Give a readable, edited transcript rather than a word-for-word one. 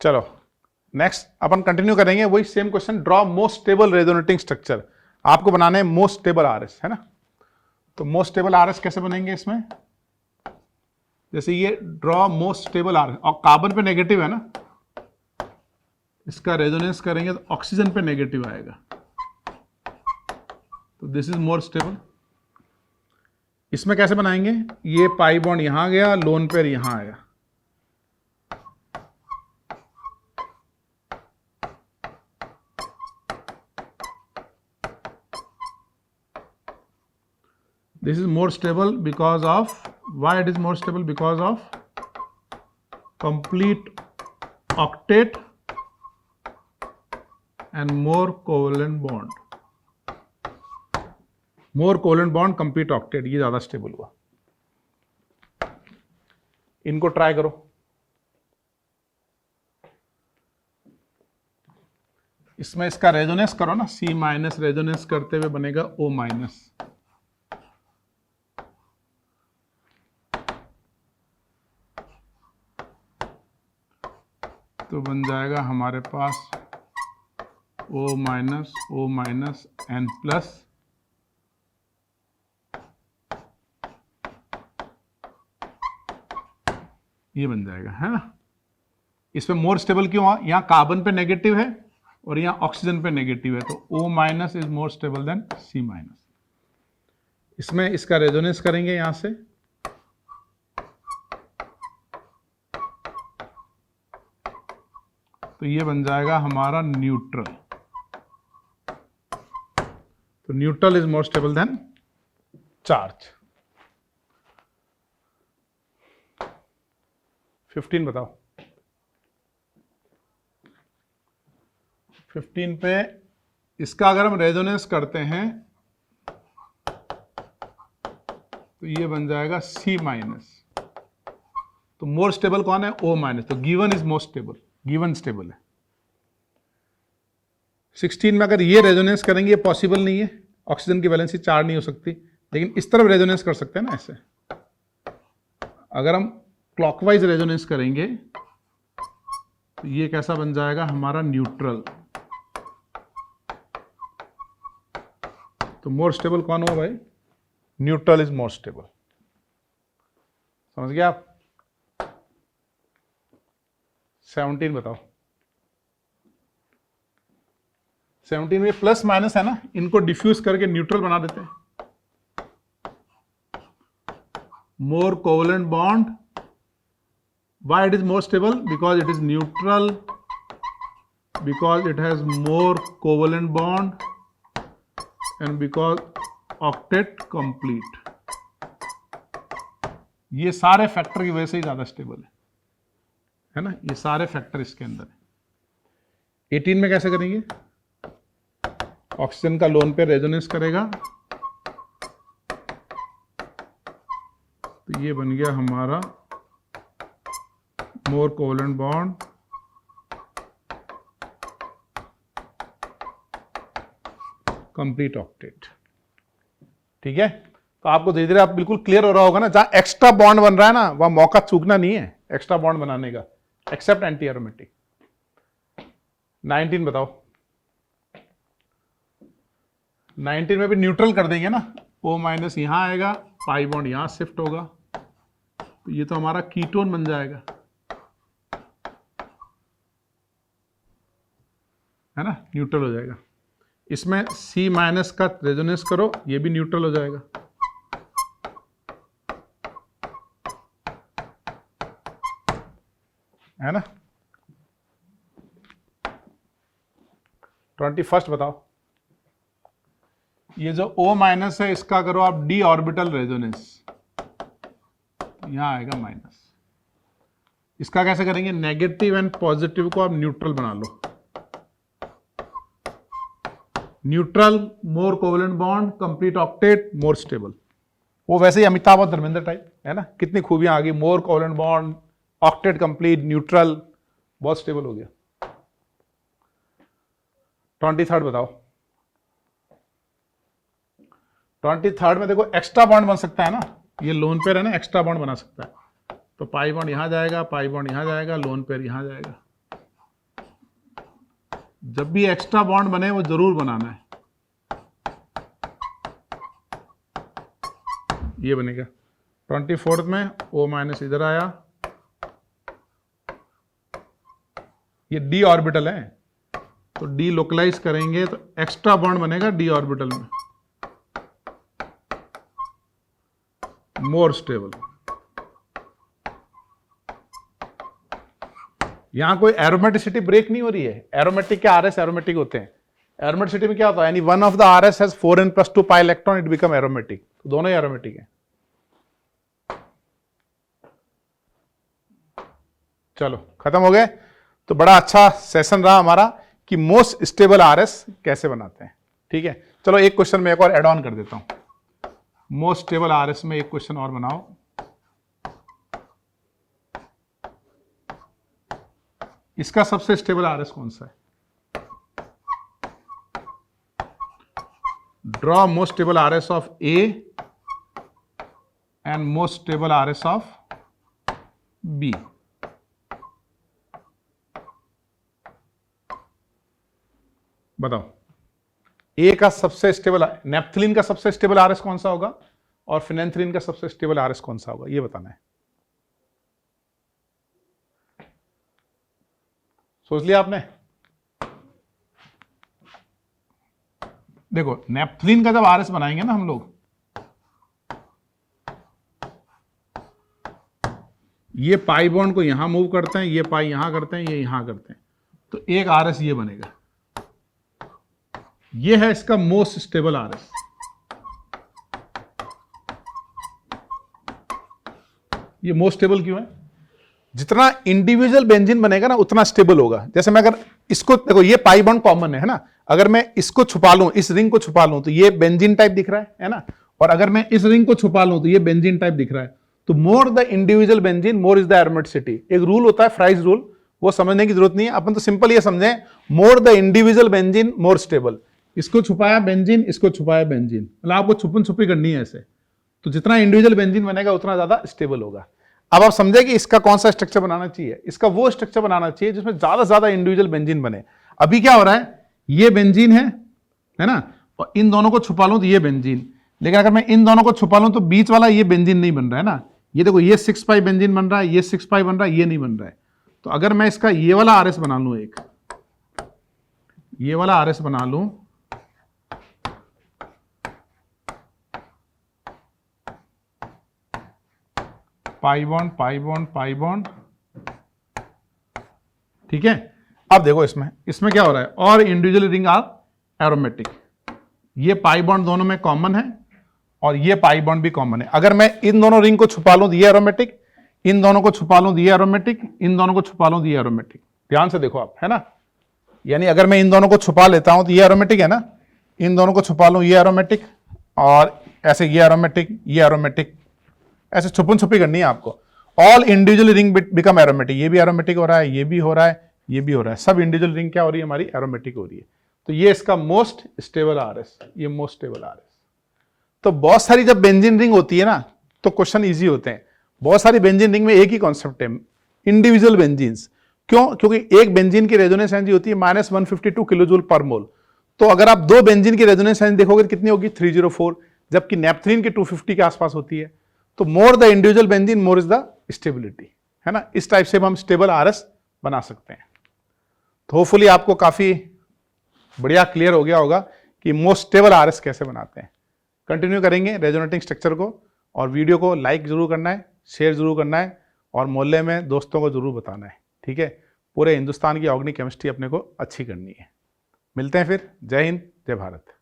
चलो नेक्स्ट अपन कंटिन्यू करेंगे वही same question, draw most stable resonating structure. आपको बनाना है मोस्ट स्टेबल आरएस, है ना। तो मोस्ट स्टेबल आरएस कैसे बनेंगे इसमें, जैसे ये ड्रॉ मोस्ट स्टेबल आरएस, और कार्बन पे नेगेटिव है ना, इसका रेजोनेंस करेंगे तो ऑक्सीजन पे नेगेटिव आएगा, तो दिस इज मोर स्टेबल। इसमें कैसे बनाएंगे, ये पाई बॉन्ड यहां गया, लोन पेयर यहां आया, this is more stable because of, why it is more stable, because of complete octet and more covalent bond, more covalent bond complete octet, ये ज्यादा स्टेबल हुआ। इनको ट्राई करो, इसमें इसका रेजोनेंस करो ना, C माइनस रेजोनेंस करते हुए बनेगा O माइनस, तो बन जाएगा हमारे पास O माइनस N प्लस, ये बन जाएगा, है ना। इसमें मोर स्टेबल क्यों हुआ, यहां कार्बन पे नेगेटिव है और यहां ऑक्सीजन पे नेगेटिव है, तो O minus is more stable then C minus. इसमें इसका रेजोनेंस करेंगे यहां से, तो ये बन जाएगा हमारा न्यूट्रल, तो neutral is more stable then charge. 15 बताओ, 15 पे इसका अगर हम रेजोनेंस करते हैं तो ये बन जाएगा C माइनस, तो मोर स्टेबल कौन है, O माइनस, तो given is most stable, given stable है। 16 में अगर ये रेजोनेंस करेंगे, ये पॉसिबल नहीं है, ऑक्सीजन की वैलेंसी 4 नहीं हो सकती, लेकिन इस तरफ रेजोनेंस कर सकते हैं ना ऐसे। अगर हम क्लॉकवाइज रेजोनेंस करेंगे तो ये कैसा बन जाएगा हमारा न्यूट्रल, तो मोर स्टेबल कौन हो भाई, न्यूट्रल इज मोर स्टेबल। समझ गया आप। 17 बताओ, 17 में प्लस माइनस है ना, इनको डिफ्यूज करके न्यूट्रल बना देते हैं। More covalent bond, why it is more stable, because it is neutral, because it has more covalent bond and because octet complete, ये सारे फैक्टर की वजह से ही ज्यादा स्टेबल है ना, ये सारे फैक्टर इसके अंदर है। 18 में कैसे करेंगे, ऑक्सीजन का लोन पे रेजोनेंस करेगा, तो ये बन गया हमारा मोर कोवलेंट बॉन्ड कंप्लीट ऑक्टेट। ठीक है, तो आपको धीरे धीरे आप बिल्कुल क्लियर हो रहा होगा ना, जहां एक्स्ट्रा बॉन्ड बन रहा है ना, वहां मौका चूकना नहीं है एक्स्ट्रा बॉन्ड बनाने का, एक्सेप्ट एंटी एरोमेटिक। 19 बताओ, 19 में भी न्यूट्रल कर देंगे ना, O माइनस यहां आएगा, पाई बॉन्ड यहां शिफ्ट होगा, तो ये तो हमारा कीटोन बन जाएगा, है ना, न्यूट्रल हो जाएगा। इसमें C माइनस का रेजोनेंस करो, ये भी न्यूट्रल हो जाएगा, है ना। 21 बताओ, ये जो O माइनस है इसका करो आप D ऑर्बिटल रेजोनेंस, यहां आएगा माइनस। इसका कैसे करेंगे, नेगेटिव एंड पॉजिटिव को आप न्यूट्रल बना लो, neutral more covalent bond complete octet more stable. वो वैसे ही अमिताभ और धर्मेंद्र टाइप, है ना, कितनी खूबियां आ गई, more covalent bond, octet complete, neutral, बहुत स्टेबल हो गया। 23 बताओ, 23 में देखो एक्स्ट्रा बॉन्ड बन सकता है ना, ये लोन पेयर है ना, एक्स्ट्रा बॉन्ड बना सकता है, तो पाई बॉन्ड यहां जाएगा, पाई बॉन्ड यहां जाएगा, लोन पेयर यहां जाएगा, जब भी एक्स्ट्रा बॉन्ड बने वो जरूर बनाना है। ये बनेगा 24th में O माइनस इधर आया, ये d ऑर्बिटल है तो d लोकलाइज करेंगे तो एक्स्ट्रा बॉन्ड बनेगा d ऑर्बिटल में, मोर स्टेबल। यहां कोई एरोमेटिसिटी ब्रेक नहीं हो रही है। एरोमेटिक के आरएस एरोमेटिक होते हैं। एरोमेटिसिटी में क्या होता है, यानी one of the RS has 4n + 2 pi electron, it become aromatic. तो दोनों ही एरोमेटिक है। चलो खत्म हो गए। तो बड़ा अच्छा सेशन रहा हमारा कि मोस्ट स्टेबल आरएस कैसे बनाते हैं। ठीक है, चलो एक क्वेश्चन में एक और एड ऑन कर देता हूं। मोस्ट स्टेबल आरएस में एक क्वेश्चन और बनाओ। इसका सबसे स्टेबल आरएस कौन सा है? Draw most stable RS of A and most stable RS of B. बताओ, ए का सबसे स्टेबल, नेप्थलीन का सबसे स्टेबल आरएस कौन सा होगा और फिनेंथ्रीन का सबसे स्टेबल आरएस कौन सा होगा, ये बताना है। सोच लिया आपने? देखो, नेप्थलीन का जब आरएस बनाएंगे ना हम लोग, ये पाई बॉन्ड को यहां मूव करते हैं, ये पाई यहां करते हैं, ये यहां करते हैं, तो एक आरएस ये बनेगा। ये है इसका मोस्ट स्टेबल आरएस। ये मोस्ट स्टेबल क्यों है? जितना इंडिविजुअल बेंजीन बनेगा ना उतना स्टेबल होगा। जैसे मैं अगर इसको देखो, ये पाई बॉन्ड कॉमन है ना, अगर मैं इसको छुपा लूं, इस रिंग को छुपा लूं, तो ये बेंजीन टाइप दिख रहा है ना, और अगर मैं इस रिंग को छुपा लूं तो ये बेंजीन टाइप दिख रहा है। तो more the individual benzene more is the aromaticity. एक रूल होता है फ्राइज रूल, वो समझने की जरूरत नहीं है, अपन तो सिंपल ये समझें, more the individual benzene more stable. इसको छुपाया बेंजीन, इसको छुपाया बेंजीन, मतलब आपको छुपन छुपी करनी है ऐसे। तो जितना इंडिविजुअल बेंजीन बनेगा उतना ज्यादा स्टेबल होगा। अब आप समझे कि इसका कौन सा स्ट्रक्चर बनाना चाहिए। इसका वो स्ट्रक्चर बनाना चाहिए जिसमें ज्यादा ज्यादा इंडिविजुअल बेंजीन बने। अभी क्या हो रहा है, ये बेंजीन है ना, और इन दोनों को छुपा लूं तो ये बेंजीन, लेकिन अगर मैं इन दोनों को छुपा लूं तो बीच वाला ये बेंजीन नहीं बन रहा है ना। ये देखो, ये 6 पाई बेंजीन बन रहा है, ये 6 पाई बन रहा है, ये नहीं बन रहा है। तो अगर मैं इसका ये वाला आरएस बना लूं, एक ये वाला आरएस बना लूं, pi bond pi bond pi bond, ठीक है। अब देखो इसमें क्या हो रहा है, और इंडिविजुअल रिंग आर एरोमेटिक। ये पाई बॉन्ड दोनों में कॉमन है और ये पाई बॉन्ड भी कॉमन है। अगर मैं इन दोनों रिंग को छुपा लूं तो ये एरोमेटिक, इन दोनों को छुपा लूं तो ये एरोमेटिक, इन दोनों को छुपा लूं तो ये एरोमेटिक। ध्यान से देखो आप, है ना, यानी अगर मैं इन दोनों को छुपा लेता हूं तो ये एरोमेटिक है ना, इन दोनों को छुपा लूं ये एरोमेटिक, और ऐसे ये एरोमेटिक, ये एरोमेटिक, ऐसे छुपन छुपी करनी है आपको। All individual ring become aromatic. ये भी एरोमेटिक हो रहा है, ये भी हो रहा है, ये भी हो रहा है, सब इंडिविजुअल रिंग क्या हो रही है हमारी, एरोमेटिक हो रही है। तो ये इसका मोस्ट स्टेबल आरएस, ये मोस्ट स्टेबल आरएस। तो बहुत सारी जब बेंजीन रिंग होती है ना तो क्वेश्चन इजी होते हैं। बहुत सारी बेंजीन रिंग में एक ही कॉन्सेप्ट है, इंडिविजुअल बेंजीन्स। क्यों? क्योंकि एक बेंजीन की रेजोनेंस एनर्जी होती है -152 किलोजूल पर मोल। तो अगर आप दो बेंजीन की रेजोनेंस एनर्जी देखोगे तो कितनी होगी, 304, जबकि नेप्थलीन की 250 के आसपास होती है। तो more the individual benzene more is the stability, है ना। इस टाइप से हम स्टेबल आरएस बना सकते हैं। तो होपफुली आपको काफी बढ़िया क्लियर हो गया होगा कि मोस्ट स्टेबल आरएस कैसे बनाते हैं। कंटिन्यू करेंगे रेजोनेटिंग स्ट्रक्चर को, और वीडियो को लाइक जरूर करना है, शेयर जरूर करना है, और मोहल्ले में दोस्तों को जरूर बताना है। ठीक है, पूरे हिंदुस्तान की ऑर्गेनिक केमिस्ट्री अपने को अच्छी करनी है। मिलते हैं फिर। जय हिंद, जय भारत।